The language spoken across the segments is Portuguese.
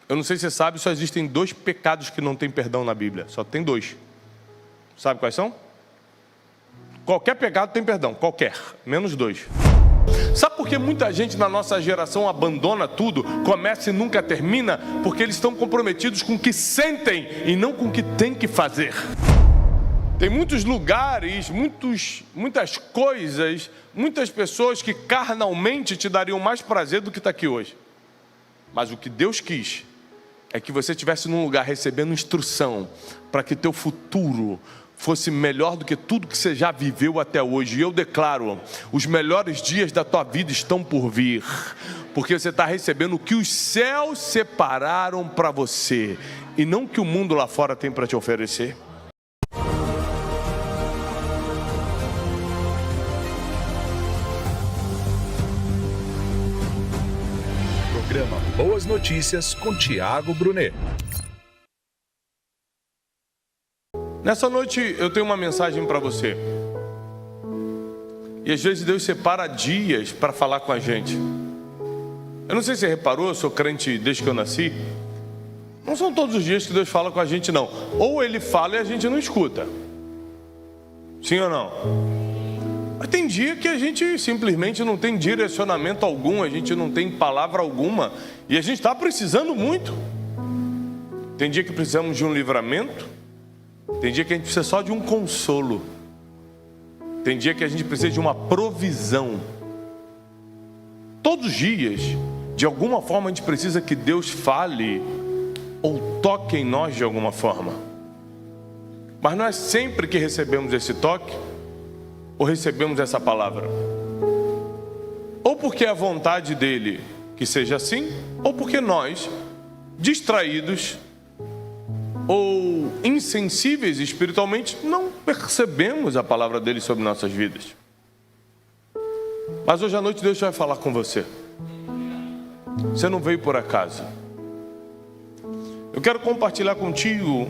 Eu não sei se você sabe, só existem 2 pecados que não tem perdão na Bíblia. Só tem 2. Sabe quais são? Qualquer pecado tem perdão, qualquer, menos 2. Sabe por que muita gente na nossa geração abandona tudo, começa e nunca termina? Porque eles estão comprometidos com o que sentem e não com o que tem que fazer. Tem muitos lugares, muitas coisas, muitas pessoas que carnalmente te dariam mais prazer do que está aqui hoje. Mas o que Deus quis é que você estivesse num lugar recebendo instrução para que teu futuro fosse melhor do que tudo que você já viveu até hoje. E eu declaro, os melhores dias da tua vida estão por vir, porque você está recebendo o que os céus separaram para você, e não o que o mundo lá fora tem para te oferecer. Programa Boas Notícias com Tiago Brunet. Nessa noite eu tenho uma mensagem para você. E às vezes Deus separa dias para falar com a gente. Eu não sei se você reparou, eu sou crente desde que eu nasci. Não são todos os dias que Deus fala com a gente, não. Ou Ele fala e a gente não escuta. Sim ou não? Mas tem dia que a gente simplesmente não tem direcionamento algum, a gente não tem palavra alguma, e a gente está precisando muito. Tem dia que precisamos de um livramento. Tem dia que a gente precisa só de um consolo. Tem dia que a gente precisa de uma provisão. Todos os dias, de alguma forma, a gente precisa que Deus fale ou toque em nós de alguma forma. Mas não é sempre que recebemos esse toque ou recebemos essa palavra. Ou porque é a vontade dele que seja assim, ou porque nós, distraídos ou insensíveis espiritualmente, não percebemos a palavra dele sobre nossas vidas. Mas hoje à noite Deus vai falar com você. Você não veio por acaso. Eu quero compartilhar contigo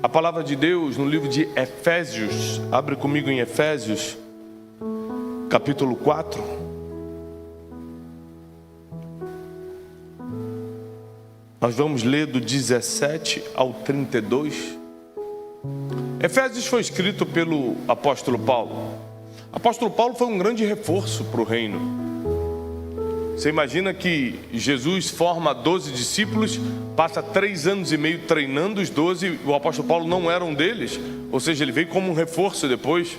a palavra de Deus no livro de Efésios. Abre comigo em Efésios, capítulo 4. Nós vamos ler do 17 ao 32. Efésios foi escrito pelo apóstolo Paulo. O apóstolo Paulo foi um grande reforço para o reino. Você imagina que Jesus forma 12 discípulos, passa 3 anos e meio treinando os 12, o apóstolo Paulo não era um deles, ou seja, ele veio como um reforço depois.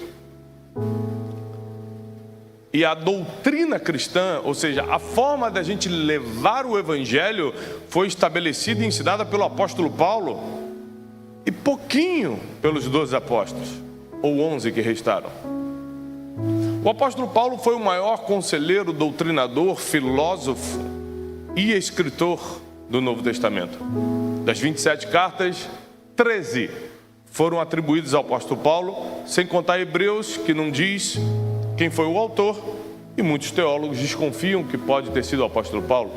E a doutrina cristã, ou seja, a forma da gente levar o evangelho, foi estabelecida e ensinada pelo apóstolo Paulo, e pouquinho pelos 12 apóstolos, ou 11 que restaram. O apóstolo Paulo foi o maior conselheiro, doutrinador, filósofo e escritor do Novo Testamento. Das 27 cartas, 13 foram atribuídas ao apóstolo Paulo, sem contar Hebreus, que não diz quem foi o autor, e muitos teólogos desconfiam que pode ter sido o apóstolo Paulo.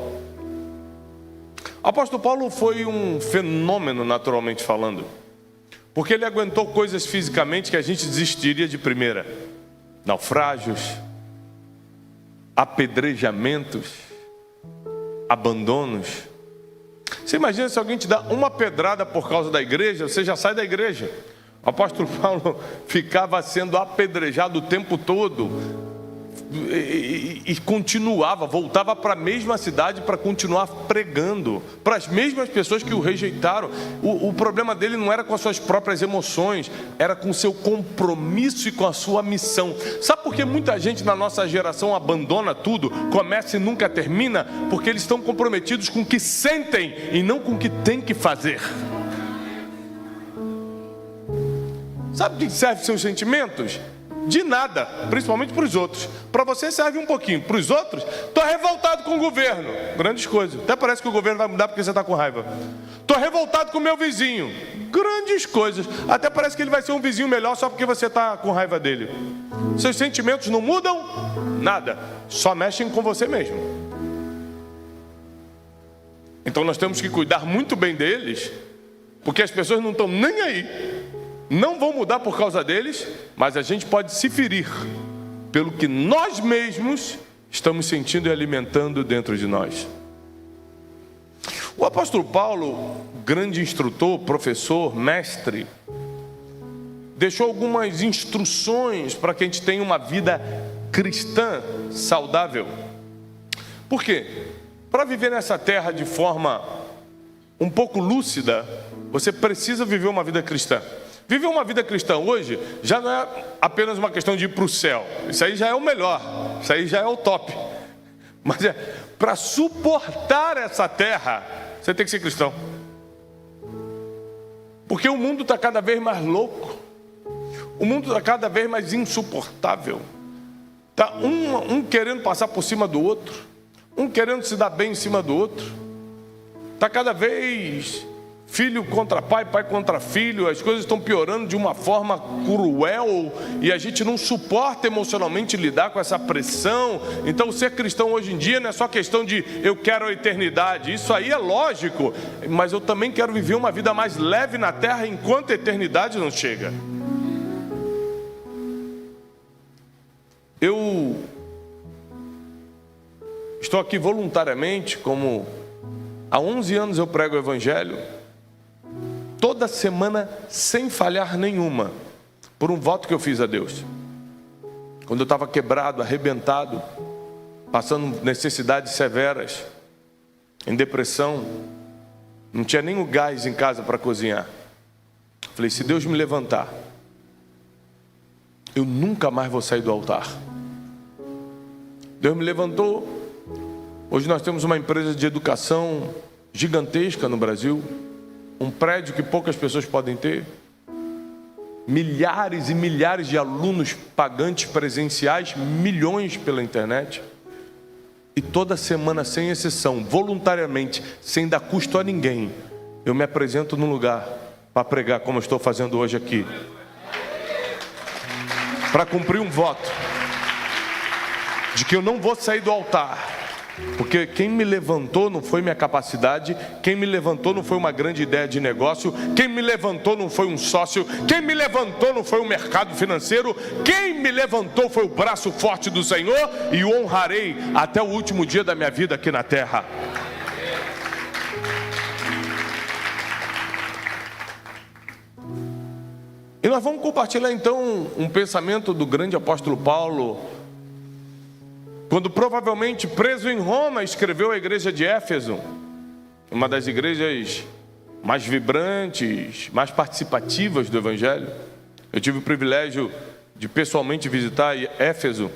O apóstolo Paulo foi um fenômeno, naturalmente falando, porque ele aguentou coisas fisicamente que a gente desistiria de primeira: naufrágios, apedrejamentos, abandonos. Você imagina se alguém te dá uma pedrada por causa da igreja, você já sai da igreja. O apóstolo Paulo ficava sendo apedrejado o tempo todo e continuava, voltava para a mesma cidade para continuar pregando para as mesmas pessoas que o rejeitaram. O problema dele não era com as suas próprias emoções, era com o seu compromisso e com a sua missão. Sabe por que muita gente na nossa geração abandona tudo, começa e nunca termina? Porque eles estão comprometidos com o que sentem e não com o que tem que fazer. Sabe de que serve seus sentimentos? De nada, principalmente para os outros. Para você serve um pouquinho, para os outros, estou revoltado com o governo. Grandes coisas, até parece que o governo vai mudar porque você está com raiva. Estou revoltado com o meu vizinho. Grandes coisas, até parece que ele vai ser um vizinho melhor só porque você está com raiva dele. Seus sentimentos não mudam? Nada, só mexem com você mesmo. Então nós temos que cuidar muito bem deles, porque as pessoas não estão nem aí. Não vão mudar por causa deles, mas a gente pode se ferir pelo que nós mesmos estamos sentindo e alimentando dentro de nós. O apóstolo Paulo, grande instrutor, professor, mestre, deixou algumas instruções para que a gente tenha uma vida cristã saudável. Por quê? Para viver nessa terra de forma um pouco lúcida, você precisa viver uma vida cristã. Viver uma vida cristã hoje já não é apenas uma questão de ir para o céu. Isso aí já é o melhor, isso aí já é o top. Mas para suportar essa terra, você tem que ser cristão. Porque o mundo está cada vez mais louco. O mundo está cada vez mais insuportável. Está um querendo passar por cima do outro. Um querendo se dar bem em cima do outro. Está cada vez filho contra pai, pai contra filho. As coisas estão piorando de uma forma cruel. E a gente não suporta emocionalmente lidar com essa pressão. Então ser cristão hoje em dia não é só questão de eu quero a eternidade. Isso aí é lógico. Mas eu também quero viver uma vida mais leve na terra enquanto a eternidade não chega. Eu estou aqui voluntariamente, como há 11 anos eu prego o Evangelho, toda semana sem falhar nenhuma, por um voto que eu fiz a Deus. Quando eu estava quebrado, arrebentado, passando necessidades severas, em depressão, não tinha nem o gás em casa para cozinhar. Falei, se Deus me levantar, eu nunca mais vou sair do altar. Deus me levantou. Hoje nós temos uma empresa de educação gigantesca no Brasil, um prédio que poucas pessoas podem ter, milhares e milhares de alunos pagantes presenciais, milhões pela internet, e toda semana, sem exceção, voluntariamente, sem dar custo a ninguém, eu me apresento num lugar para pregar como eu estou fazendo hoje aqui, para cumprir um voto de que eu não vou sair do altar. Porque quem me levantou não foi minha capacidade, quem me levantou não foi uma grande ideia de negócio, quem me levantou não foi um sócio, quem me levantou não foi o mercado financeiro, quem me levantou foi o braço forte do Senhor, e o honrarei até o último dia da minha vida aqui na terra. E nós vamos compartilhar então um pensamento do grande apóstolo Paulo, quando provavelmente preso em Roma, escreveu a igreja de Éfeso, uma das igrejas mais vibrantes, mais participativas do Evangelho. Eu tive o privilégio de pessoalmente visitar Éfeso,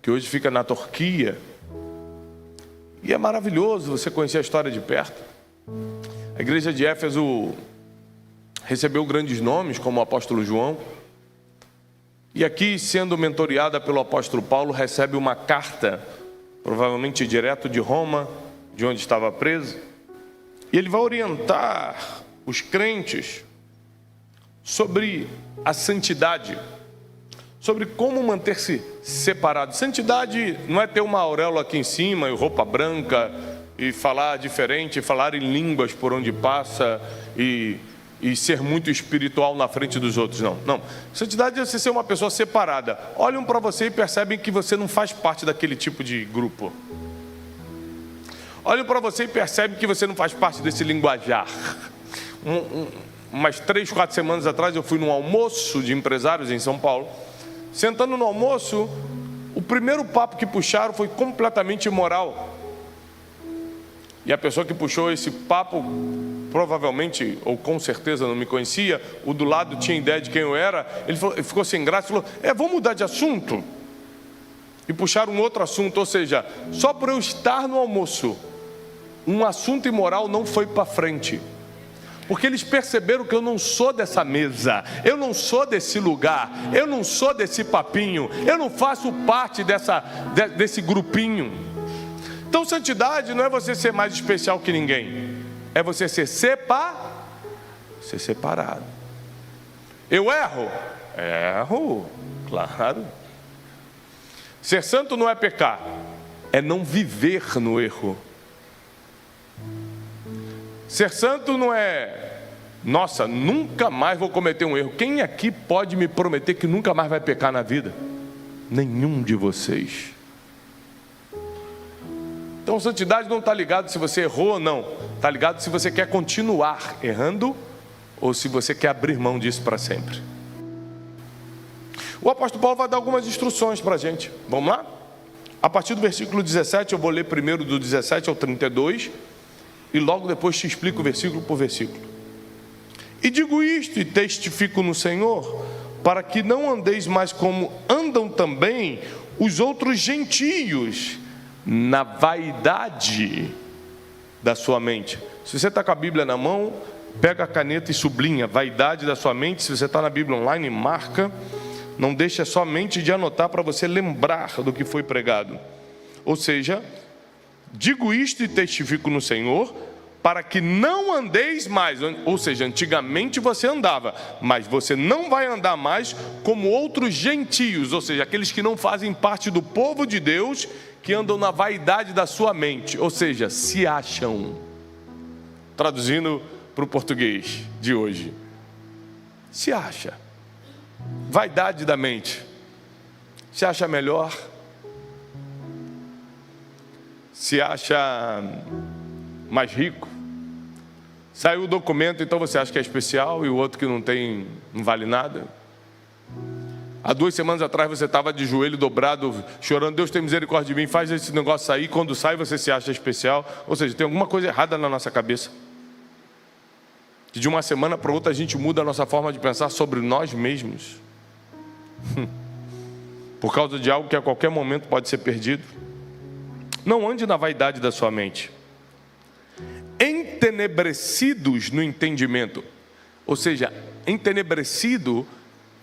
que hoje fica na Turquia. E é maravilhoso você conhecer a história de perto. A igreja de Éfeso recebeu grandes nomes, como o apóstolo João. E aqui, sendo mentoreada pelo apóstolo Paulo, recebe uma carta, provavelmente direto de Roma, de onde estava preso. E ele vai orientar os crentes sobre a santidade, sobre como manter-se separado. Santidade não é ter uma auréola aqui em cima e roupa branca, e falar diferente, falar em línguas por onde passa, e ser muito espiritual na frente dos outros, não. Não. Santidade é você ser uma pessoa separada. Olham para você e percebem que você não faz parte daquele tipo de grupo. Olham para você e percebem que você não faz parte desse linguajar. Umas 3, 4 semanas atrás eu fui num almoço de empresários em São Paulo. Sentando no almoço, o primeiro papo que puxaram foi completamente imoral. E a pessoa que puxou esse papo, provavelmente, ou com certeza não me conhecia, o do lado tinha ideia de quem eu era, ele ficou sem graça e falou, vamos mudar de assunto. E puxaram um outro assunto, ou seja, só por eu estar no almoço, um assunto imoral não foi para frente. Porque eles perceberam que eu não sou dessa mesa, eu não sou desse lugar, eu não sou desse papinho, eu não faço parte desse grupinho. Então santidade não é você ser mais especial que ninguém, é você ser separado. Eu erro? Erro, claro. Ser santo não é pecar, é não viver no erro. Ser santo não é, nossa, nunca mais vou cometer um erro. Quem aqui pode me prometer que nunca mais vai pecar na vida? Nenhum de vocês. Então, santidade não está ligado se você errou ou não. Tá ligado? Se você quer continuar errando ou se você quer abrir mão disso para sempre. O apóstolo Paulo vai dar algumas instruções para a gente. Vamos lá? A partir do versículo 17, eu vou ler primeiro do 17 ao 32 e logo depois te explico versículo por versículo. E digo isto e testifico no Senhor, para que não andeis mais como andam também os outros gentios, na vaidade da sua mente. Se você está com a Bíblia na mão, pega a caneta e sublinha, vaidade da sua mente. Se você está na Bíblia online, marca. Não deixa somente de anotar para você lembrar do que foi pregado. Ou seja, digo isto e testifico no Senhor, para que não andeis mais. Ou seja, antigamente você andava, mas você não vai andar mais como outros gentios, ou seja, aqueles que não fazem parte do povo de Deus, que andam na vaidade da sua mente, ou seja, se acham. Traduzindo para o português de hoje, se acha. Vaidade da mente. Se acha melhor, se acha mais rico. Saiu o documento, então você acha que é especial, e o outro que não tem, não vale nada. Há 2 semanas atrás você estava de joelho dobrado, chorando, Deus tem misericórdia de mim, faz esse negócio sair. Quando sai você se acha especial. Ou seja, tem alguma coisa errada na nossa cabeça. Que de uma semana para outra a gente muda a nossa forma de pensar sobre nós mesmos. Por causa de algo que a qualquer momento pode ser perdido. Não ande na vaidade da sua mente. Entenebrecidos no entendimento. Ou seja, entenebrecido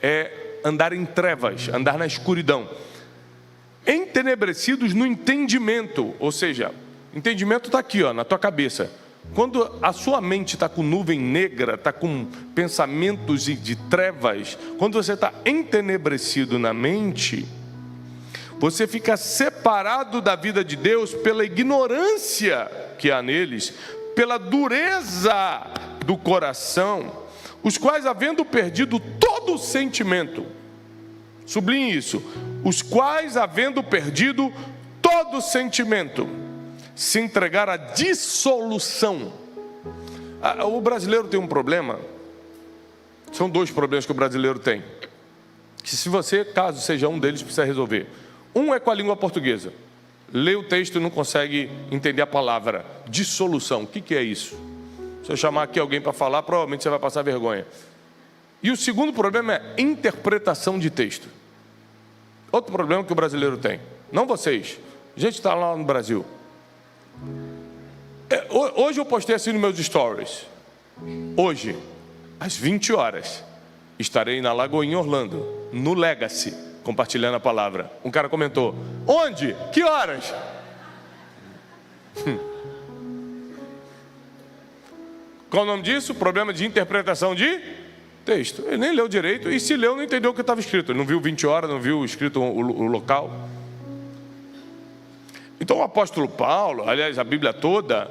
é andar em trevas, andar na escuridão. Entenebrecidos no entendimento. Ou seja, entendimento está aqui, ó, na tua cabeça. Quando a sua mente está com nuvem negra, está com pensamentos de trevas, quando você está entenebrecido na mente, você fica separado da vida de Deus pela ignorância que há neles, pela dureza do coração, os quais, havendo perdido todo o sentimento, sublinhe isso, os quais, havendo perdido todo o sentimento, se entregar à dissolução. O brasileiro tem um problema, são 2 problemas que o brasileiro tem, que se você, caso seja um deles, precisa resolver. Um é com a língua portuguesa, lê o texto e não consegue entender a palavra, dissolução, o que é isso? Se eu chamar aqui alguém para falar, provavelmente você vai passar vergonha. E o segundo problema é interpretação de texto. Outro problema que o brasileiro tem, não vocês, a gente está lá no Brasil. Hoje eu postei assim nos meus stories. Hoje, às 20 horas, estarei na Lagoinha Orlando, no Legacy, compartilhando a palavra. Um cara comentou: onde? Que horas? Qual o nome disso? Problema de interpretação de texto. Ele nem leu direito, e se leu, não entendeu o que estava escrito. Ele não viu 20 horas, não viu escrito o local. Então o apóstolo Paulo, aliás, a Bíblia toda,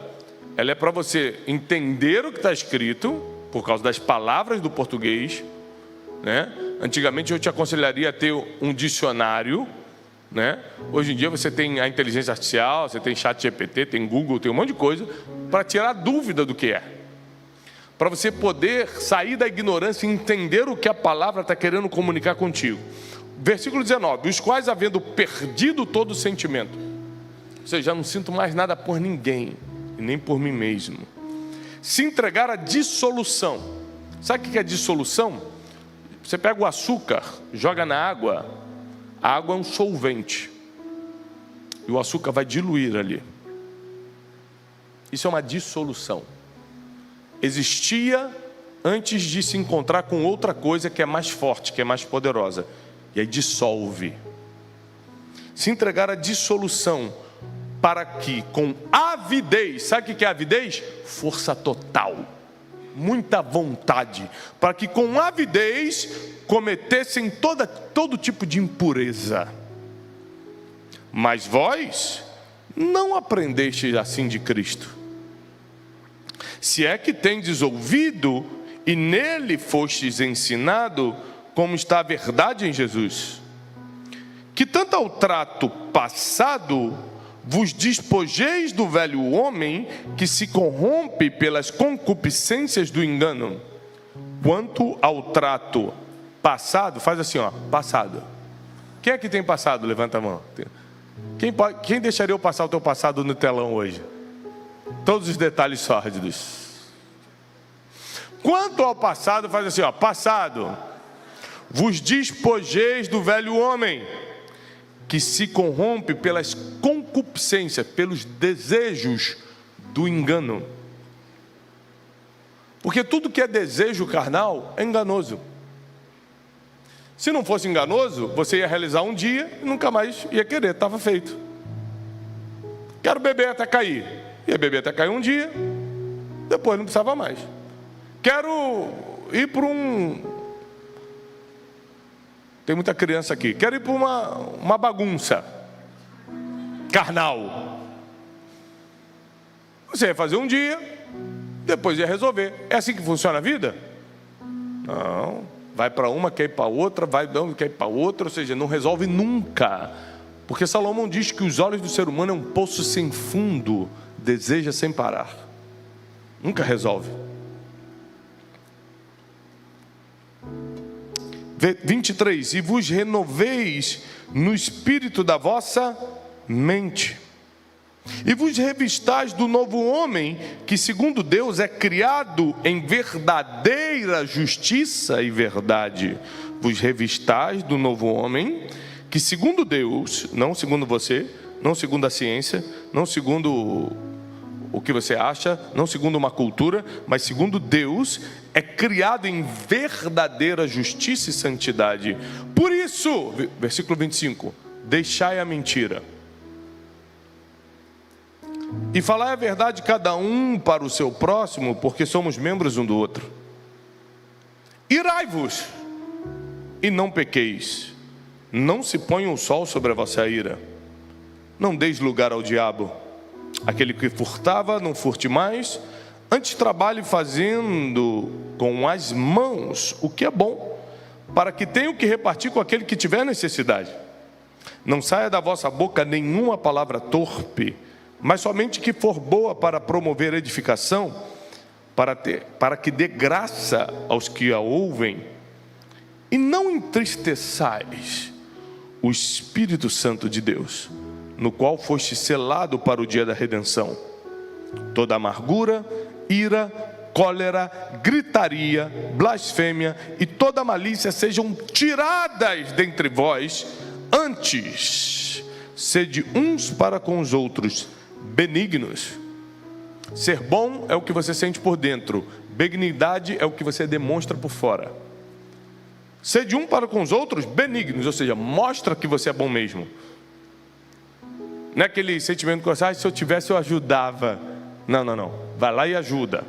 ela é para você entender o que está escrito, por causa das palavras do português, né? Antigamente eu te aconselharia a ter um dicionário, né? Hoje em dia você tem a inteligência artificial, você tem chat GPT, tem Google, tem um monte de coisa, para tirar dúvida do que é. Para você poder sair da ignorância e entender o que a palavra está querendo comunicar contigo. Versículo 19, os quais, havendo perdido todo o sentimento, ou seja, já não sinto mais nada por ninguém, e nem por mim mesmo, se entregar à dissolução. Sabe o que é dissolução? Você pega o açúcar, joga na água, a água é um solvente, e o açúcar vai diluir ali. Isso é uma dissolução. Existia antes de se encontrar com outra coisa que é mais forte, que é mais poderosa, e aí dissolve. Se entregar à dissolução, para que com avidez, sabe o que é avidez? Força total, muita vontade, para que com avidez cometessem todo tipo de impureza. Mas vós não aprendestes assim de Cristo. Se é que tendes ouvido e nele fostes ensinado, como está a verdade em Jesus, que tanto ao trato passado vos despojeis do velho homem que se corrompe pelas concupiscências do engano. Quanto ao trato passado, faz assim, ó, passado. Quem é que tem passado? Levanta a mão. Quem deixaria eu passar o teu passado no telão hoje? Todos os detalhes sórdidos. Quanto ao passado, faz assim, ó, passado. Vos despojeis do velho homem que se corrompe pelas concupiscências, pelos desejos do engano. Porque tudo que é desejo carnal é enganoso. Se não fosse enganoso, você ia realizar um dia e nunca mais ia querer, estava feito. Quero beber até cair. Ia beber até cair um dia, depois não precisava mais. Quero ir para Tem muita criança aqui. Quero ir para uma bagunça carnal. Você ia fazer um dia, depois ia resolver. É assim que funciona a vida? Não. Vai para uma, quer ir para outra, vai para uma, quer ir para outra, ou seja, não resolve nunca. Porque Salomão diz que os olhos do ser humano é um poço sem fundo, deseja sem parar. Nunca resolve. 23. E vos renoveis no espírito da vossa mente. E vos revistais do novo homem, que segundo Deus é criado em verdadeira justiça e verdade. Vos revistais do novo homem, que segundo Deus, não segundo você, não segundo a ciência, não segundo o que você acha, não segundo uma cultura, mas segundo Deus, é criado em verdadeira justiça e santidade. Por isso, versículo 25, deixai a mentira. E falai a verdade cada um para o seu próximo, porque somos membros um do outro. Irai-vos e não pequeis. Não se ponha o sol sobre a vossa ira. Não deis lugar ao diabo. Aquele que furtava, não furte mais. Antes trabalhe fazendo com as mãos o que é bom, para que tenha o que repartir com aquele que tiver necessidade. Não saia da vossa boca nenhuma palavra torpe, mas somente que for boa para promover edificação, para que dê graça aos que a ouvem. E não entristeçais o Espírito Santo de Deus, no qual foste selado para o dia da redenção. Toda amargura, ira, cólera, gritaria, blasfêmia e toda malícia sejam tiradas dentre vós. Antes, sede uns para com os outros benignos. Ser bom é o que você sente por dentro, benignidade é o que você demonstra por fora. Sede um para com os outros benignos, ou seja, mostra que você é bom mesmo. Não é aquele sentimento que você, se eu tivesse eu ajudava. Não. Vai lá e ajuda.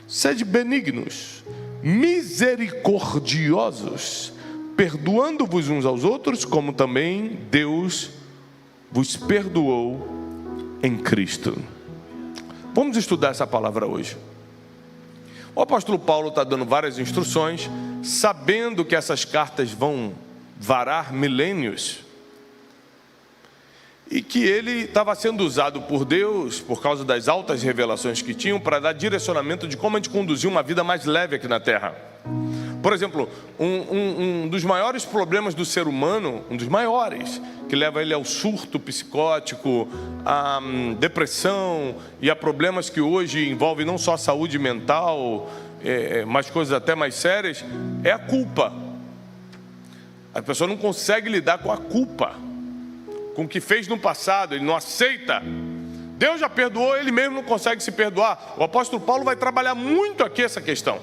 Sede benignos, misericordiosos, perdoando-vos uns aos outros, como também Deus vos perdoou em Cristo. Vamos estudar essa palavra hoje. O apóstolo Paulo está dando várias instruções, sabendo que essas cartas vão varar milênios, e que ele estava sendo usado por Deus, por causa das altas revelações que tinham, para dar direcionamento de como a gente conduzir uma vida mais leve aqui na Terra. Por exemplo, um dos maiores problemas do ser humano, um dos maiores, que leva ele ao surto psicótico, à depressão e a problemas que hoje envolvem não só a saúde mental, mas coisas até mais sérias, é a culpa. A pessoa não consegue lidar com a culpa, com o que fez no passado, ele não aceita. Deus já perdoou, ele mesmo não consegue se perdoar. O apóstolo Paulo vai trabalhar muito aqui essa questão.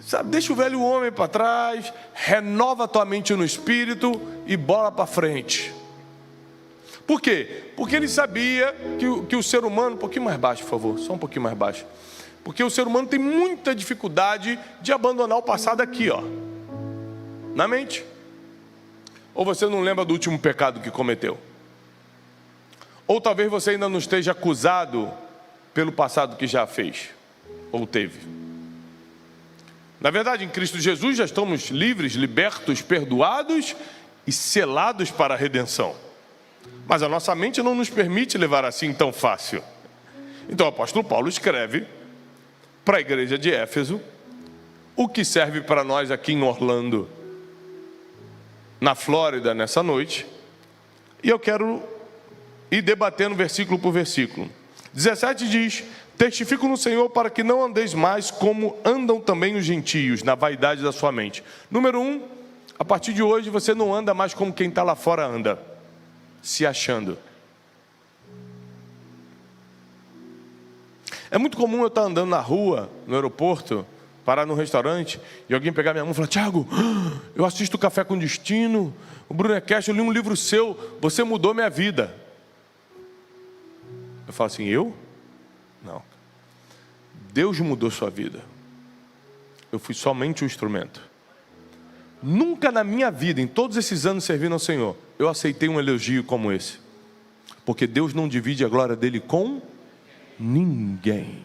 Sabe, deixa o velho homem para trás, renova a tua mente no espírito e bola para frente. Por quê? Porque ele sabia que o ser humano, um pouquinho mais baixo, por favor, só um pouquinho mais baixo. Porque o ser humano tem muita dificuldade de abandonar o passado aqui, ó, na mente. Ou você não lembra do último pecado que cometeu? Ou talvez você ainda não esteja acusado pelo passado que já fez ou teve. Na verdade, em Cristo Jesus já estamos livres, libertos, perdoados e selados para a redenção. Mas a nossa mente não nos permite levar assim tão fácil. Então o apóstolo Paulo escreve para a igreja de Éfeso o que serve para nós aqui em Orlando, na Flórida, nessa noite. E eu quero ir debatendo versículo por versículo. 17 diz: testifico no Senhor para que não andeis mais como andam também os gentios, na vaidade da sua mente. Número 1, a partir de hoje você não anda mais como quem está lá fora anda, se achando. É muito comum eu estar andando na rua, no aeroporto, parar num restaurante e alguém pegar minha mão e falar: Tiago, eu assisto Café com Destino, o Brunecast, eu li um livro seu, você mudou minha vida. Eu falo assim: eu? Não. Deus mudou sua vida. Eu fui somente um instrumento. Nunca na minha vida, em todos esses anos servindo ao Senhor, eu aceitei um elogio como esse. Porque Deus não divide a glória dele com ninguém.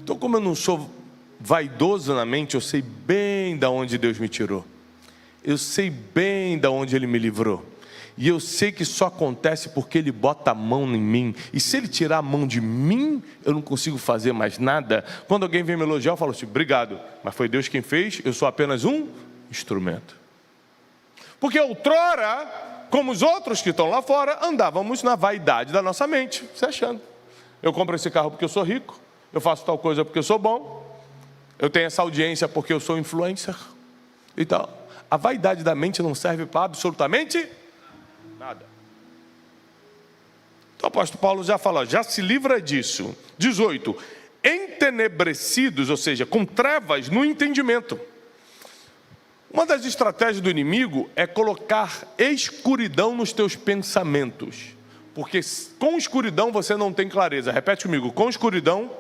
Então, como eu não sou vaidoso na mente, eu sei bem de onde Deus me tirou. Eu sei bem de onde Ele me livrou. E eu sei que só acontece porque Ele bota a mão em mim. E se Ele tirar a mão de mim, eu não consigo fazer mais nada. Quando alguém vem me elogiar, eu falo assim: obrigado, mas foi Deus quem fez, eu sou apenas um instrumento. Porque outrora, como os outros que estão lá fora, andávamos na vaidade da nossa mente, se achando: eu compro esse carro porque eu sou rico, eu faço tal coisa porque eu sou bom, eu tenho essa audiência porque eu sou influencer e tal. A vaidade da mente não serve para absolutamente nada. Então o apóstolo Paulo já fala, já se livra disso. 18, entenebrecidos, ou seja, com trevas no entendimento. Uma das estratégias do inimigo é colocar escuridão nos teus pensamentos. Porque com escuridão você não tem clareza. Repete comigo: com escuridão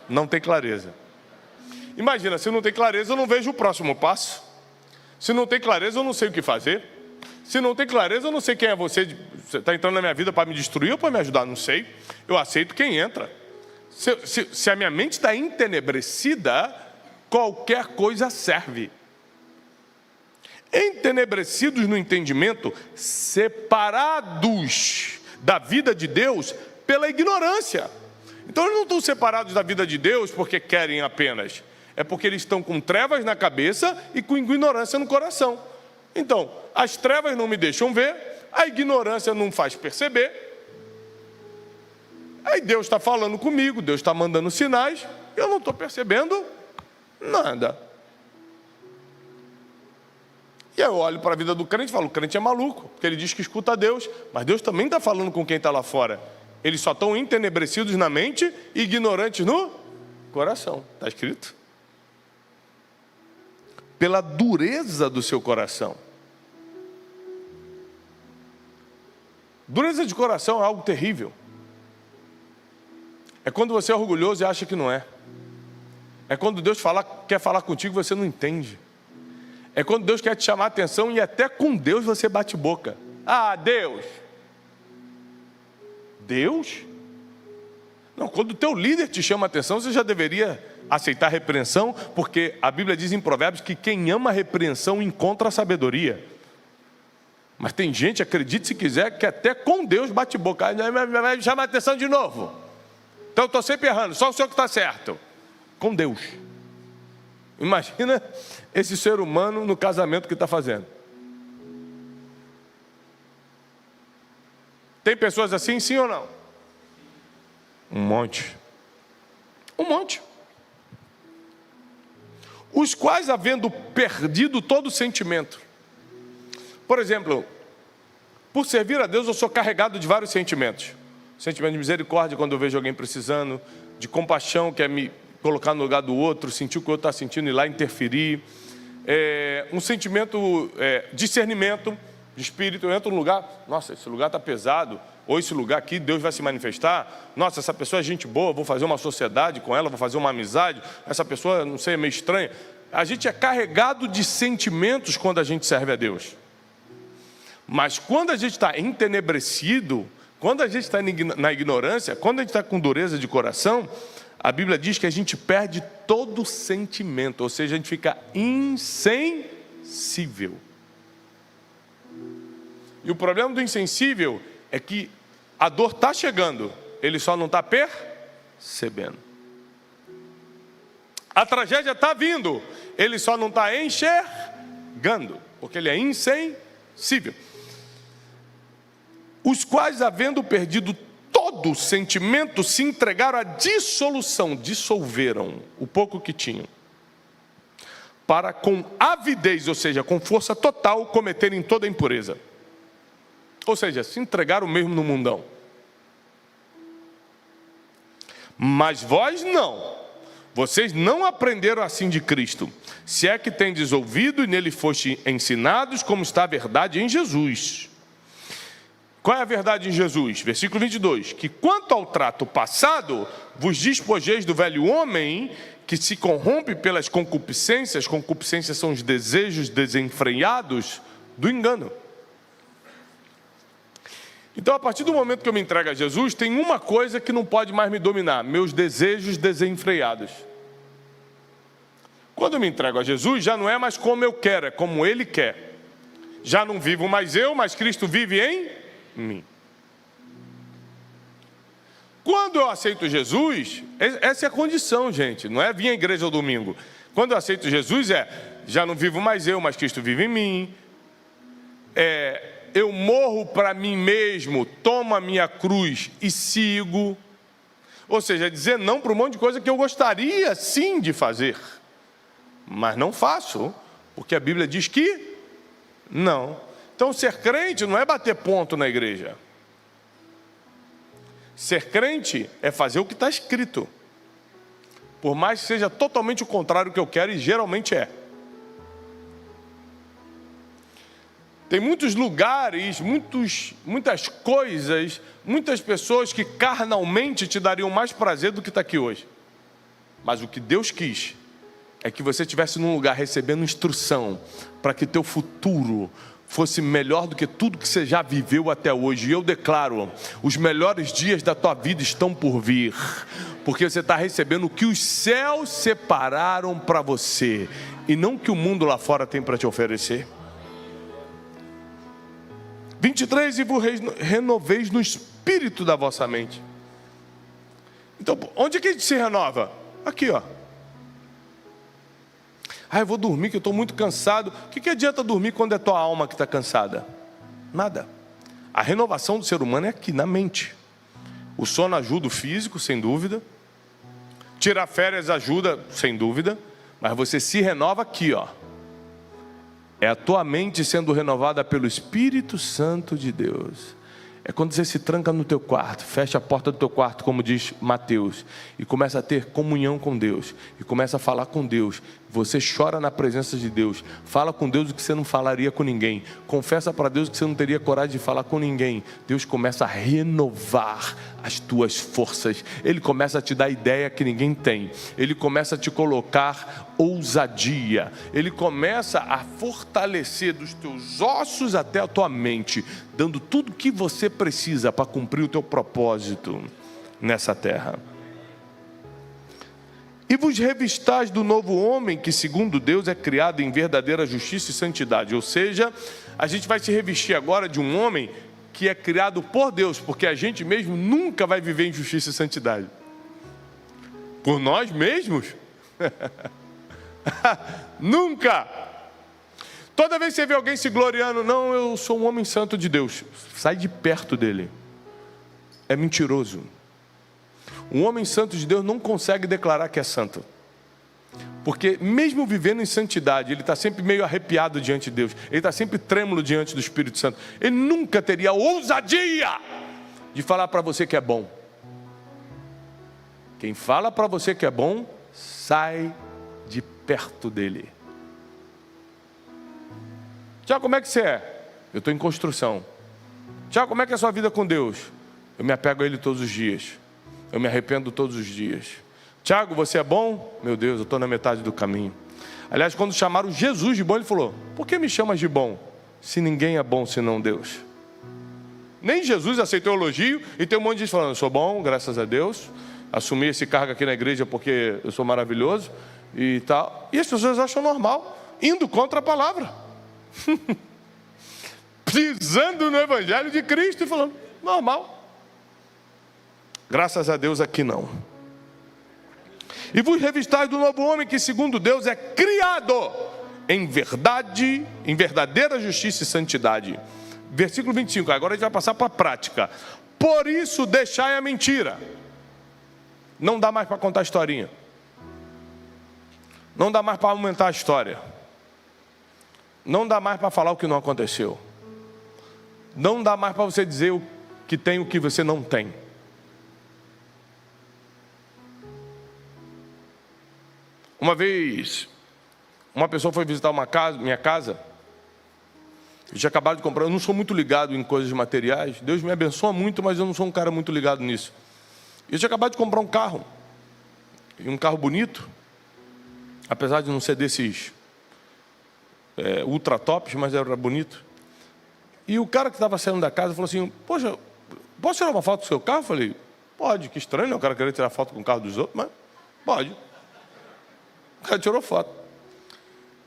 não tem clareza. Imagina, se não tem clareza, eu não vejo o próximo passo. Se não tem clareza, eu não sei o que fazer. Se não tem clareza, eu não sei quem é você. Você está entrando na minha vida para me destruir ou para me ajudar? Não sei. Eu aceito quem entra. Se a minha mente está entenebrecida, qualquer coisa serve. Entenebrecidos no entendimento, separados da vida de Deus pela ignorância. Então eles não estão separados da vida de Deus porque querem apenas. É porque eles estão com trevas na cabeça e com ignorância no coração. Então, as trevas não me deixam ver, a ignorância não faz perceber. Aí Deus está falando comigo, Deus está mandando sinais, eu não estou percebendo nada. E aí eu olho para a vida do crente e falo: o crente é maluco, porque ele diz que escuta a Deus, mas Deus também está falando com quem está lá fora. Eles só estão entenebrecidos na mente e ignorantes no coração. Está escrito? Pela dureza do seu coração. Dureza de coração é algo terrível. É quando você é orgulhoso e acha que não é. É quando Deus quer falar contigo e você não entende. É quando Deus quer te chamar a atenção e até com Deus você bate boca. Ah, Deus! Deus? Não, quando o teu líder te chama a atenção, você já deveria aceitar a repreensão, porque a Bíblia diz em Provérbios que quem ama a repreensão encontra a sabedoria. Mas tem gente, acredite se quiser, que até com Deus bate boca. Vai me chamar a atenção de novo. Então eu estou sempre errando, só o Senhor que está certo. Com Deus. Imagina esse ser humano no casamento que está fazendo. Tem pessoas assim, sim ou não? Um monte. Um monte. Os quais, havendo perdido todo o sentimento. Por exemplo, por servir a Deus, eu sou carregado de vários sentimentos. Sentimento de misericórdia quando eu vejo alguém precisando, de compaixão, que é me colocar no lugar do outro, sentir o que o outro está sentindo e ir lá interferir. Um sentimento, discernimento de espírito. Eu entro num lugar, nossa, esse lugar está pesado, ou esse lugar aqui, Deus vai se manifestar. Nossa, essa pessoa é gente boa, vou fazer uma sociedade com ela, vou fazer uma amizade. Essa pessoa, não sei, é meio estranha. A gente é carregado de sentimentos quando a gente serve a Deus. Mas quando a gente está entenebrecido, quando a gente está na ignorância, quando a gente está com dureza de coração, a Bíblia diz que a gente perde todo sentimento, ou seja, a gente fica insensível. E o problema do insensível é que a dor está chegando, ele só não está percebendo. A tragédia está vindo, ele só não está enxergando, porque ele é insensível. Os quais, havendo perdido todo o sentimento, se entregaram à dissolução, dissolveram o pouco que tinham, para com avidez, ou seja, com força total, cometerem toda a impureza. Ou seja, se entregaram mesmo no mundão. Mas vós não. Vocês não aprenderam assim de Cristo. Se é que tendes ouvido e nele foste ensinados, como está a verdade em Jesus. Qual é a verdade em Jesus? Versículo 22. Que quanto ao trato passado, vos despojeis do velho homem, que se corrompe pelas concupiscências. Concupiscências são os desejos desenfreados do engano. Então, a partir do momento que eu me entrego a Jesus, tem uma coisa que não pode mais me dominar: meus desejos desenfreados. Quando eu me entrego a Jesus, já não é mais como eu quero, é como Ele quer. Já não vivo mais eu, mas Cristo vive em mim. Quando eu aceito Jesus, essa é a condição, gente, não é vir à igreja ao domingo. Quando eu aceito Jesus já não vivo mais eu, mas Cristo vive em mim. Eu morro para mim mesmo, tomo a minha cruz e sigo. Ou seja, dizer não para um monte de coisa que eu gostaria sim de fazer, mas não faço, porque a Bíblia diz que não. Então ser crente não é bater ponto na igreja. Ser crente é fazer o que está escrito, por mais que seja totalmente o contrário do que eu quero, e geralmente é. Tem muitos lugares, muitas coisas, muitas pessoas que carnalmente te dariam mais prazer do que está aqui hoje. Mas o que Deus quis é que você estivesse num lugar recebendo instrução para que teu futuro fosse melhor do que tudo que você já viveu até hoje. E eu declaro, os melhores dias da tua vida estão por vir, porque você está recebendo o que os céus separaram para você, e não o que o mundo lá fora tem para te oferecer. 23, e vos renoveis no espírito da vossa mente. Então, onde é que a gente se renova? Aqui, ó. Eu vou dormir que eu estou muito cansado. O que adianta dormir quando é tua alma que está cansada? Nada. A renovação do ser humano é aqui, na mente. O sono ajuda o físico, sem dúvida. Tirar férias ajuda, sem dúvida. Mas você se renova aqui, ó. É a tua mente sendo renovada pelo Espírito Santo de Deus. É quando você se tranca no teu quarto, fecha a porta do teu quarto, como diz Mateus, e começa a ter comunhão com Deus, e começa a falar com Deus. Você chora na presença de Deus, fala com Deus o que você não falaria com ninguém, confessa para Deus que você não teria coragem de falar com ninguém. Deus começa a renovar as tuas forças, Ele começa a te dar ideia que ninguém tem, Ele começa a te colocar ousadia, Ele começa a fortalecer dos teus ossos até a tua mente, dando tudo o que você precisa para cumprir o teu propósito nessa terra. E vos revistais do novo homem, que segundo Deus é criado em verdadeira justiça e santidade. Ou seja, a gente vai se revestir agora de um homem que é criado por Deus, porque a gente mesmo nunca vai viver em justiça e santidade. Por nós mesmos? Nunca! Toda vez que você vê alguém se gloriando, não, eu sou um homem santo de Deus, sai de perto dele. É mentiroso. Um homem santo de Deus não consegue declarar que é santo, porque mesmo vivendo em santidade, ele está sempre meio arrepiado diante de Deus, ele está sempre trêmulo diante do Espírito Santo. Ele nunca teria a ousadia de falar para você que é bom. Quem fala para você que é bom, sai de perto dele. Tiago, como é que você é? Eu estou em construção. Tiago, como é que é a sua vida com Deus? Eu me apego a Ele todos os dias. Eu me arrependo todos os dias. Tiago, você é bom? Meu Deus, eu estou na metade do caminho. Aliás, quando chamaram Jesus de bom, ele falou: por que me chamas de bom, se ninguém é bom senão Deus? Nem Jesus aceitou o elogio, e tem um monte de gente falando: eu sou bom, graças a Deus, assumi esse cargo aqui na igreja porque eu sou maravilhoso e tal. E as pessoas acham normal, indo contra a palavra. pisando no Evangelho de Cristo e falando, normal. Graças a Deus aqui não. E vos revistais do novo homem que segundo Deus é criado em verdade, em verdadeira justiça e santidade. Versículo 25, agora a gente vai passar para a prática. Por isso deixai a mentira. Não dá mais para contar historinha. Não dá mais para aumentar a história. Não dá mais para falar o que não aconteceu. Não dá mais para você dizer o que tem e o que você não tem. Uma vez, uma pessoa foi visitar minha casa. Eu tinha acabado de comprar. Eu não sou muito ligado em coisas materiais. Deus me abençoa muito, mas eu não sou um cara muito ligado nisso. Eu tinha acabado de comprar um carro. E um carro bonito. Apesar de não ser desses ultra tops, mas era bonito. E o cara que estava saindo da casa falou assim, poxa, posso tirar uma foto do seu carro? Eu falei, pode, que estranho, né? O cara querer tirar foto com o carro dos outros, mas pode. O cara tirou foto.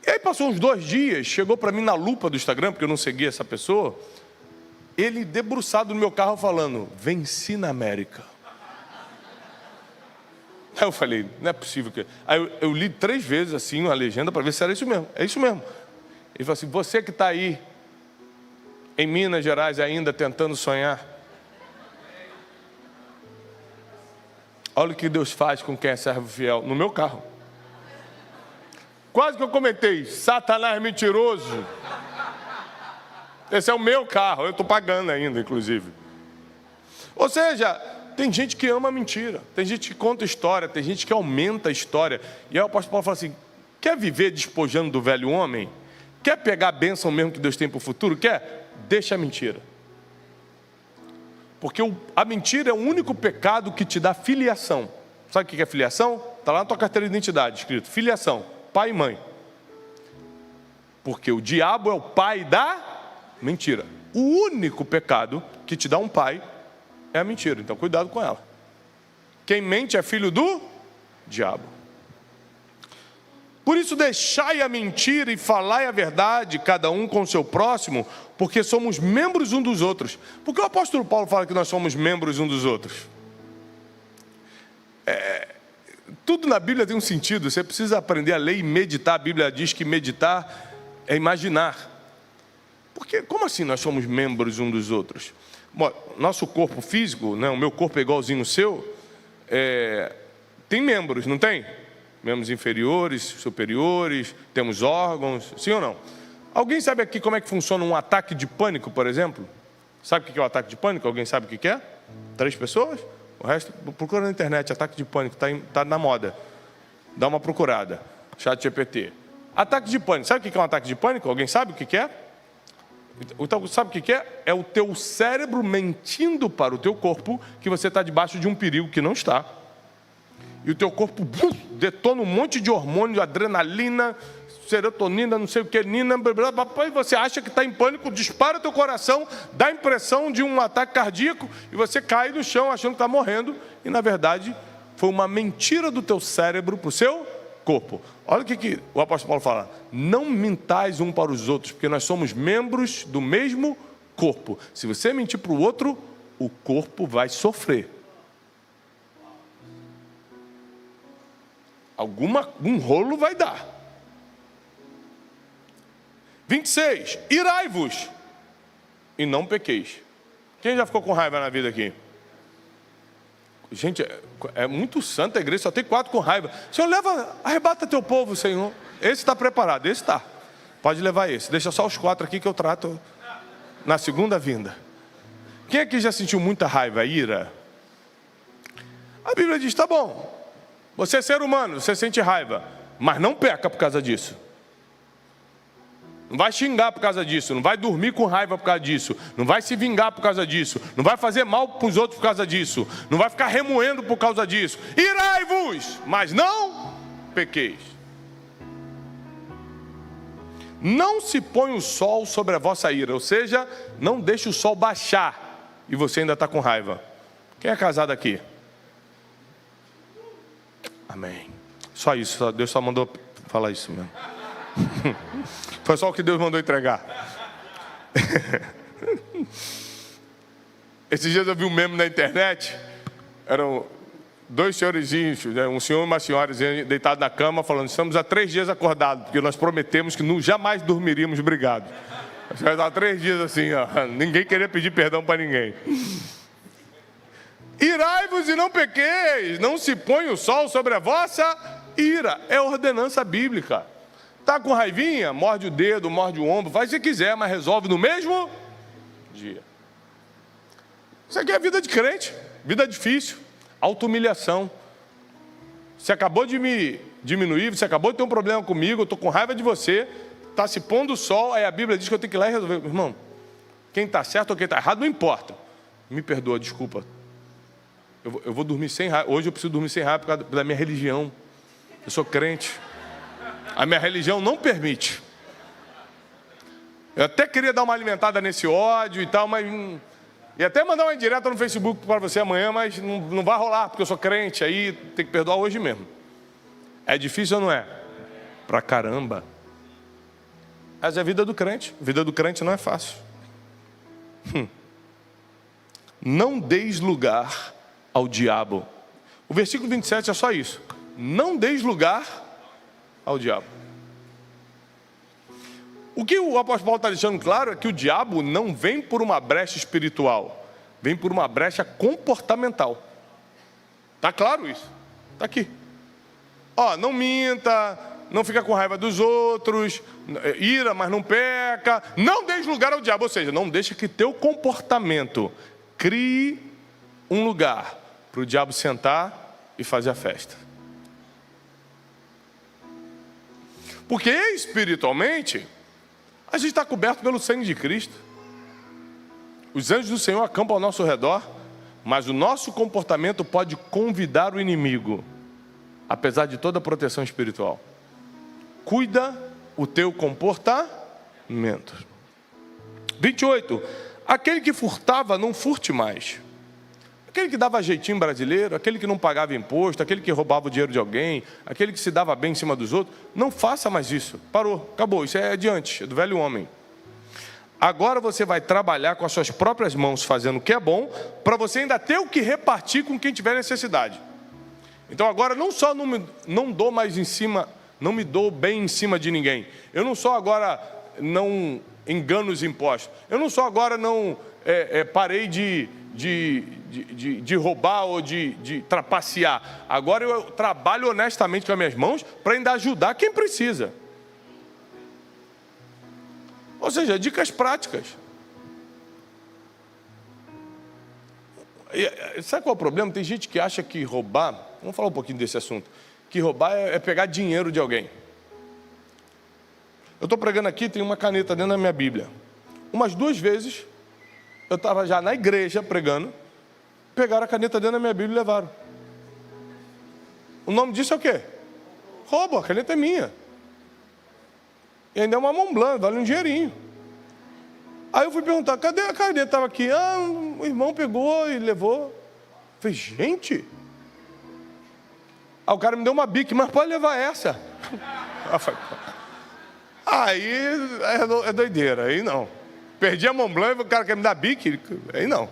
E aí passou uns 2 dias, chegou para mim na lupa do Instagram, porque eu não seguia essa pessoa, ele debruçado no meu carro falando, venci na América. Aí eu falei, não é possível que... Aí eu li 3 vezes assim a legenda para ver se era isso mesmo. É isso mesmo. Ele falou assim, você que está aí em Minas Gerais ainda tentando sonhar, olha o que Deus faz com quem é servo fiel no meu carro. Quase que eu comentei, Satanás mentiroso. Esse é o meu carro, eu estou pagando ainda, inclusive. Ou seja, tem gente que ama a mentira, tem gente que conta história, tem gente que aumenta a história. E aí o apóstolo Paulo fala assim, quer viver despojando do velho homem? Quer pegar a bênção mesmo que Deus tem para o futuro? Quer? Deixa a mentira. Porque a mentira é o único pecado que te dá filiação. Sabe o que é filiação? Está lá na tua carteira de identidade, escrito, filiação. Pai e mãe. Porque o diabo é o pai da mentira. O único pecado que te dá um pai é a mentira. Então cuidado com ela. Quem mente é filho do diabo. Por isso deixai a mentira e falai a verdade, cada um com o seu próximo, porque somos membros um dos outros. Por que o apóstolo Paulo fala que nós somos membros um dos outros? Tudo na Bíblia tem um sentido, você precisa aprender a ler e meditar. A Bíblia diz que meditar é imaginar. Porque, como assim nós somos membros um dos outros? Bom, nosso corpo físico, né, o meu corpo é igualzinho ao seu, tem membros, não tem? Membros inferiores, superiores, temos órgãos, sim ou não? Alguém sabe aqui como é que funciona um ataque de pânico, por exemplo? Sabe o que é o ataque de pânico? Alguém sabe o que é? 3 pessoas? O resto, procura na internet, ataque de pânico, está na moda. Dá uma procurada, ChatGPT. Ataque de pânico, sabe o que é um ataque de pânico? Alguém sabe o que é? Então, sabe o que é? É o teu cérebro mentindo para o teu corpo que você está debaixo de um perigo que não está. E o teu corpo detona um monte de hormônio, adrenalina, serotonina, não sei o que, e você acha que está em pânico, dispara o teu coração, dá a impressão de um ataque cardíaco, e você cai no chão achando que está morrendo, e na verdade foi uma mentira do teu cérebro para o seu corpo. Olha o que o apóstolo Paulo fala, não mintais um para os outros, porque nós somos membros do mesmo corpo. Se você mentir para o outro, o corpo vai sofrer. Um rolo vai dar. 26, irai-vos e não pequeis. Quem já ficou com raiva na vida aqui? Gente, é muito santa a igreja, só tem 4 com raiva. Senhor, arrebata teu povo, Senhor. Esse está preparado, esse está. Pode levar esse, deixa só os 4 aqui que eu trato na segunda vinda. Quem aqui já sentiu muita raiva, ira? A Bíblia diz, tá bom, você é ser humano, você sente raiva, mas não peca por causa disso. Não vai xingar por causa disso, não vai dormir com raiva por causa disso, não vai se vingar por causa disso, não vai fazer mal para os outros por causa disso, não vai ficar remoendo por causa disso. Irai-vos, mas não pequeis. Não se põe o sol sobre a vossa ira, ou seja, não deixe o sol baixar e você ainda está com raiva. Quem é casado aqui? Amém. Só isso, Deus só mandou falar isso mesmo. Foi só o que Deus mandou entregar. Esses dias eu vi um meme na internet, eram 2 senhorizinhos, né, um senhor e uma senhorazinha deitados na cama, falando: estamos há 3 dias acordados, porque nós prometemos que jamais dormiríamos brigados. Há 3 dias assim, ó, ninguém queria pedir perdão para ninguém. Irai-vos e não pequeis, não se põe o sol sobre a vossa ira. É ordenança bíblica. Tá com raivinha? Morde o dedo, morde o ombro, faz o que quiser, mas resolve no mesmo dia. Isso aqui é vida de crente, vida difícil, auto-humilhação. Você acabou de me diminuir, você acabou de ter um problema comigo, eu estou com raiva de você, está se pondo o sol, aí a Bíblia diz que eu tenho que ir lá e resolver. Irmão, quem está certo ou quem está errado, não importa. Me perdoa, desculpa. Eu vou dormir sem raiva. Hoje eu preciso dormir sem raiva por causa da minha religião. Eu sou crente. A minha religião não permite. Eu até queria dar uma alimentada nesse ódio e tal, mas... E até mandar uma indireta no Facebook para você amanhã, mas não vai rolar, porque eu sou crente, aí tem que perdoar hoje mesmo. É difícil ou não é? Pra caramba. Mas é a vida do crente. A vida do crente não é fácil. Não deis lugar ao diabo. O versículo 27 é só isso. Não deis lugar ao diabo. O que o apóstolo Paulo está deixando claro é que o diabo não vem por uma brecha espiritual, vem por uma brecha comportamental. Está claro isso? Está aqui. Ó, não minta, não fica com raiva dos outros, ira, mas não peca. Não deixe lugar ao diabo, ou seja, não deixe que teu comportamento crie um lugar para o diabo sentar e fazer a festa. Porque espiritualmente, a gente está coberto pelo sangue de Cristo. Os anjos do Senhor acampam ao nosso redor, mas o nosso comportamento pode convidar o inimigo, apesar de toda a proteção espiritual. Cuida o teu comportamento. 28. Aquele que furtava, não furte mais. Aquele que dava jeitinho brasileiro, aquele que não pagava imposto, aquele que roubava o dinheiro de alguém, aquele que se dava bem em cima dos outros, não faça mais isso. Parou, acabou, isso é adiante, é do velho homem. Agora você vai trabalhar com as suas próprias mãos, fazendo o que é bom, para você ainda ter o que repartir com quem tiver necessidade. Então agora não só não dou mais em cima, não me dou bem em cima de ninguém. Eu não só agora não engano os impostos. Eu não só agora não parei de roubar ou de trapacear. Agora eu trabalho honestamente com as minhas mãos para ainda ajudar quem precisa. Ou seja, dicas práticas. E, sabe qual é o problema? Tem gente que acha que roubar, vamos falar um pouquinho desse assunto, que roubar é pegar dinheiro de alguém. Eu estou pregando aqui, tem uma caneta dentro da minha Bíblia. Umas 2 vezes, eu estava já na igreja pregando, pegaram a caneta dentro da minha Bíblia e levaram. O nome disso é o quê? Roubo, a caneta é minha. E ainda é uma Montblanc, vale um dinheirinho. Aí eu fui perguntar, cadê a caneta? Estava aqui, o irmão pegou e levou. Eu falei, gente. Aí o cara me deu uma Bic, mas pode levar essa. Aí é doideira, aí não. Perdi a Montblanc e o cara quer me dar Bic, aí não.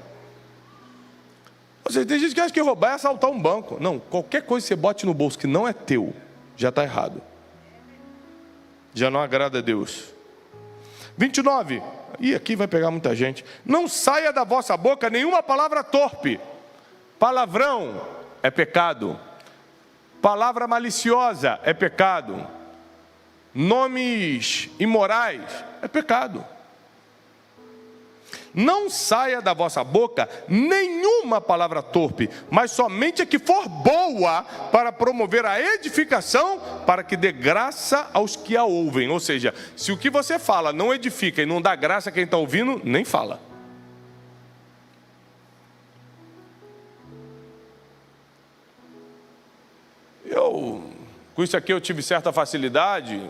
Ou seja, tem gente que acha que roubar é assaltar um banco. Não, qualquer coisa que você bote no bolso que não é teu, já está errado. Já não agrada a Deus. 29. E aqui vai pegar muita gente. Não saia da vossa boca nenhuma palavra torpe. Palavrão é pecado. Palavra maliciosa é pecado. Nomes imorais é pecado. Não saia da vossa boca nenhuma palavra torpe, mas somente a que for boa para promover a edificação, para que dê graça aos que a ouvem. Ou seja, se o que você fala não edifica e não dá graça a quem está ouvindo, nem fala. Com isso aqui eu tive certa facilidade,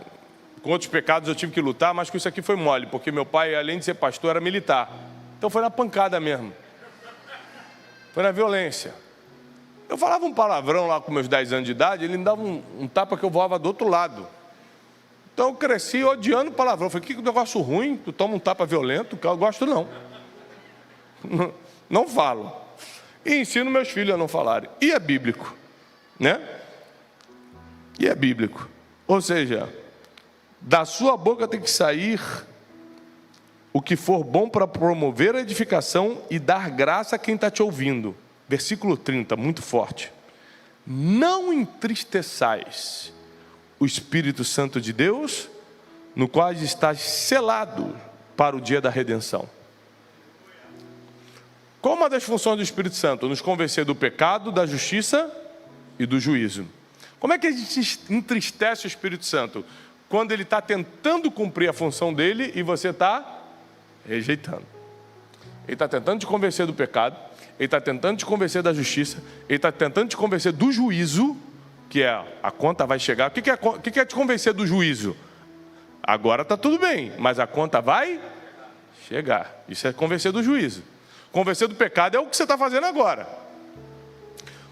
com outros pecados eu tive que lutar, mas com isso aqui foi mole, porque meu pai, além de ser pastor, era militar. Então foi na pancada mesmo. Foi na violência. Eu falava um palavrão lá com meus 10 anos de idade, ele me dava um tapa que eu voava do outro lado. Então eu cresci odiando palavrão. Eu falei, que negócio ruim, tu toma um tapa violento, que eu gosto não. Não falo. E ensino meus filhos a não falarem. E é bíblico, né? E é bíblico. Ou seja, da sua boca tem que sair o que for bom para promover a edificação e dar graça a quem está te ouvindo. Versículo 30, muito forte. Não entristeçais o Espírito Santo de Deus, no qual estás selado para o dia da redenção. Qual uma das funções do Espírito Santo? Nos convencer do pecado, da justiça e do juízo. Como é que a gente entristece o Espírito Santo? Quando ele está tentando cumprir a função dele e você está rejeitando. Ele está tentando te convencer do pecado, ele está tentando te convencer da justiça, ele está tentando te convencer do juízo, que é a conta vai chegar. O que é te convencer do juízo? Agora está tudo bem, mas a conta vai chegar. Isso é convencer do juízo. Convencer do pecado é o que você está fazendo agora.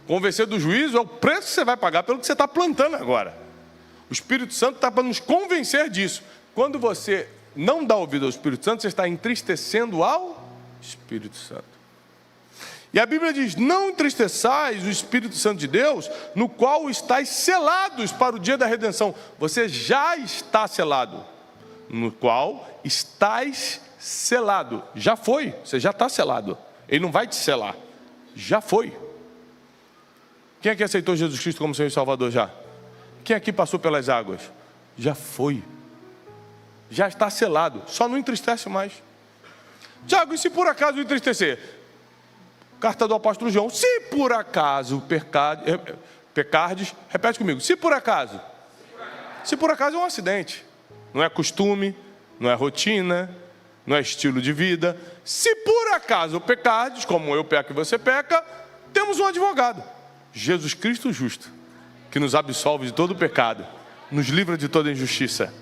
Convencer do juízo é o preço que você vai pagar pelo que você está plantando agora. O Espírito Santo está para nos convencer disso. Quando você não dá ouvido ao Espírito Santo, você está entristecendo ao Espírito Santo. E a Bíblia diz, não entristeçais o Espírito Santo de Deus, no qual estáis selados para o dia da redenção. Você já está selado, no qual estáis selado. Já foi, você já está selado. Ele não vai te selar, já foi. Quem aqui aceitou Jesus Cristo como Senhor e Salvador já? Quem aqui passou pelas águas? Já foi. Já está selado, só não entristece mais. Tiago, e se por acaso entristecer? Carta do apóstolo João, se por acaso pecardes, repete comigo, se por acaso é um acidente, não é costume, não é rotina, não é estilo de vida. Se por acaso pecardes, como eu peco e você peca, temos um advogado, Jesus Cristo justo, que nos absolve de todo o pecado, nos livra de toda injustiça.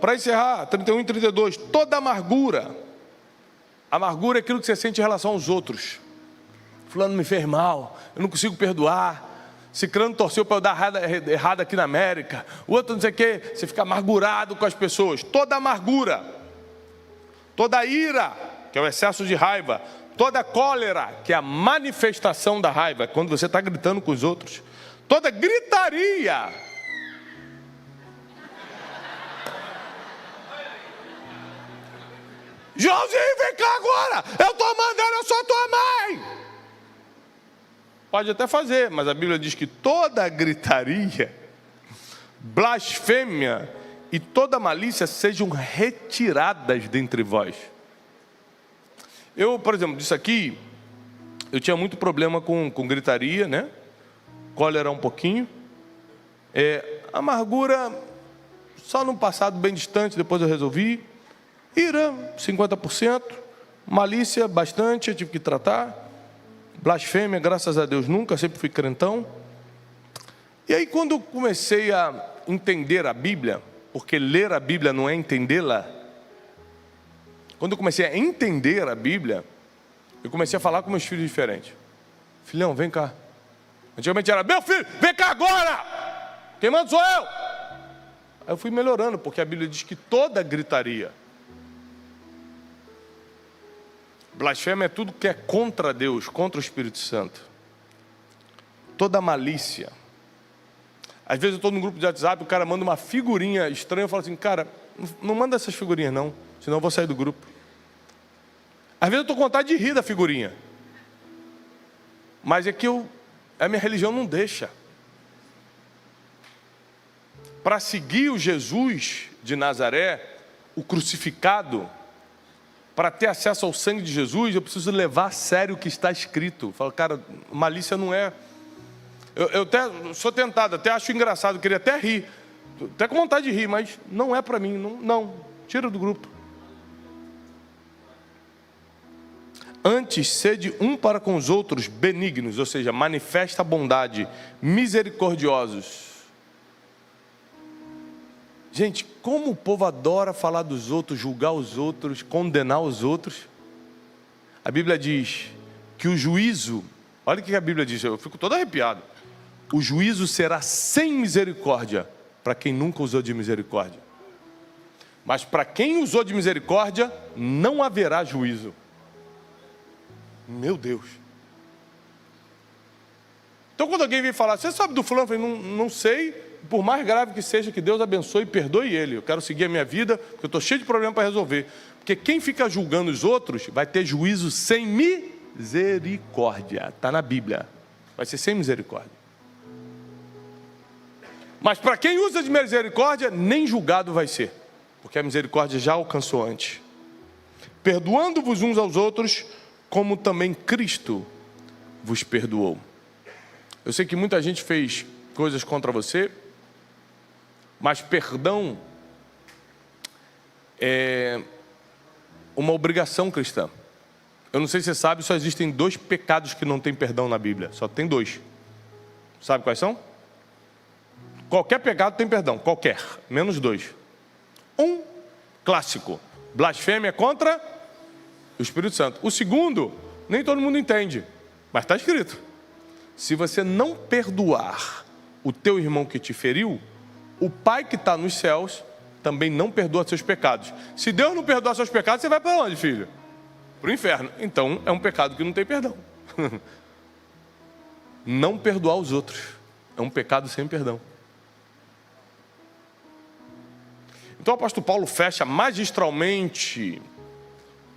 Para encerrar, 31 e 32, toda amargura é aquilo que você sente em relação aos outros. Fulano me fez mal, eu não consigo perdoar, Cicrano torceu para eu dar errado aqui na América, o outro não sei o que, você fica amargurado com as pessoas. Toda amargura, toda ira, que é o excesso de raiva, toda cólera, que é a manifestação da raiva, quando você está gritando com os outros, toda gritaria, Joãozinho, vem cá agora, eu estou mandando, eu sou tua mãe. Pode até fazer, mas a Bíblia diz que toda gritaria, blasfêmia e toda malícia sejam retiradas dentre vós. Eu, por exemplo, disso aqui, eu tinha muito problema com gritaria, né? Cólera um pouquinho. Amargura, só num passado bem distante, depois eu resolvi. Ira, 50%. Malícia, bastante, eu tive que tratar. Blasfêmia, graças a Deus, nunca, sempre fui crentão. E aí, quando eu comecei a entender a Bíblia, porque ler a Bíblia não é entendê-la. Quando eu comecei a entender a Bíblia, eu comecei a falar com meus filhos diferentes. Filhão, vem cá. Antigamente era, meu filho, vem cá agora. Quem manda sou eu. Aí eu fui melhorando, porque a Bíblia diz que toda gritaria, blasfêmia é tudo que é contra Deus, contra o Espírito Santo. Toda malícia. Às vezes eu estou num grupo de WhatsApp, o cara manda uma figurinha estranha, eu falo assim, cara, não manda essas figurinhas não, senão eu vou sair do grupo. Às vezes eu estou com vontade de rir da figurinha. Mas é que a minha religião não deixa. Para seguir o Jesus de Nazaré, o crucificado, para ter acesso ao sangue de Jesus, eu preciso levar a sério o que está escrito. Eu falo, cara, malícia não é... Eu até sou tentado, até acho engraçado, queria até rir. Até com vontade de rir, mas não é para mim, não. Tira do grupo. Antes, sede um para com os outros benignos, ou seja, manifesta a bondade, misericordiosos. Gente, como o povo adora falar dos outros, julgar os outros, condenar os outros. A Bíblia diz que o juízo, olha o que a Bíblia diz, eu fico todo arrepiado. O juízo será sem misericórdia para quem nunca usou de misericórdia. Mas para quem usou de misericórdia, não haverá juízo. Meu Deus. Então quando alguém vem falar, você sabe do fulano? Eu falei, não sei, por mais grave que seja, que Deus abençoe e perdoe ele. Eu quero seguir a minha vida, porque eu estou cheio de problema para resolver. Porque quem fica julgando os outros vai ter juízo sem misericórdia. Está na Bíblia. Vai ser sem misericórdia. Mas para quem usa de misericórdia, nem julgado vai ser. Porque a misericórdia já alcançou antes. Perdoando-vos uns aos outros, como também Cristo vos perdoou. Eu sei que muita gente fez coisas contra você, mas perdão é uma obrigação cristã. Eu não sei se você sabe, só existem 2 pecados que não tem perdão na Bíblia. Só tem 2. Sabe quais são? Qualquer pecado tem perdão, qualquer, menos 2. Um clássico, blasfêmia contra o Espírito Santo. O segundo, nem todo mundo entende, mas está escrito. Se você não perdoar o teu irmão que te feriu, o Pai que está nos céus também não perdoa seus pecados. Se Deus não perdoar seus pecados, você vai para onde, filho? Para o inferno. Então é um pecado que não tem perdão. Não perdoar os outros é um pecado sem perdão. Então o apóstolo Paulo fecha magistralmente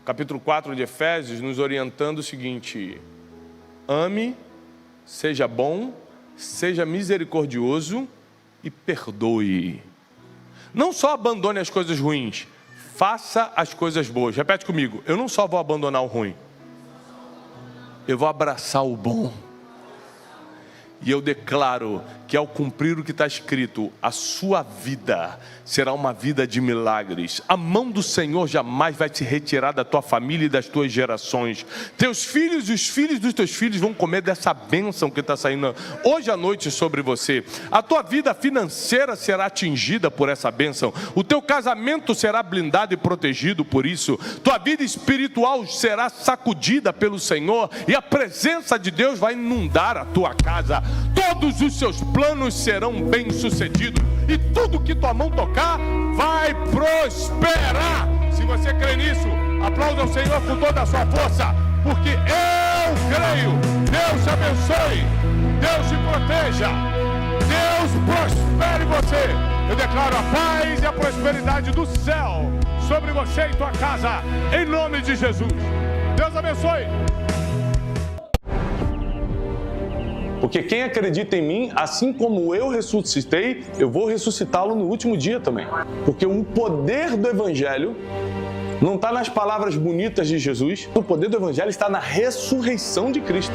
capítulo 4 de Efésios, nos orientando o seguinte: ame, seja bom, seja misericordioso e perdoe. Não só abandone as coisas ruins, faça as coisas boas. Repete comigo, eu não só vou abandonar o ruim, eu vou abraçar o bom. E eu declaro que ao cumprir o que está escrito, a sua vida será uma vida de milagres. A mão do Senhor jamais vai se retirar da tua família e das tuas gerações. Teus filhos e os filhos dos teus filhos vão comer dessa bênção que está saindo hoje à noite sobre você. A tua vida financeira será atingida por essa bênção. O teu casamento será blindado e protegido por isso. Tua vida espiritual será sacudida pelo Senhor e a presença de Deus vai inundar a tua casa. Todos os seus planos serão bem-sucedidos e tudo que tua mão tocar vai prosperar. Se você crê nisso, aplauda ao Senhor com toda a sua força, porque eu creio. Deus te abençoe, Deus te proteja, Deus prospere você. Eu declaro a paz e a prosperidade do céu sobre você e tua casa, em nome de Jesus. Deus abençoe. Porque quem acredita em mim, assim como eu ressuscitei, eu vou ressuscitá-lo no último dia também. Porque o poder do Evangelho não está nas palavras bonitas de Jesus, o poder do Evangelho está na ressurreição de Cristo.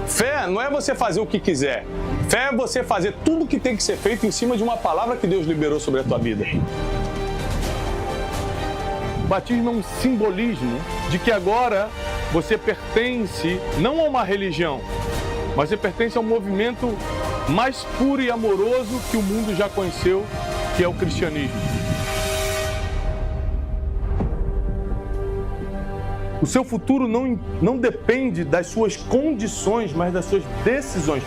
Fé não é você fazer o que quiser. Fé é você fazer tudo o que tem que ser feito em cima de uma palavra que Deus liberou sobre a tua vida. O batismo é um simbolismo de que agora você pertence não a uma religião, mas você pertence a um movimento mais puro e amoroso que o mundo já conheceu, que é o cristianismo. O seu futuro não depende das suas condições, mas das suas decisões.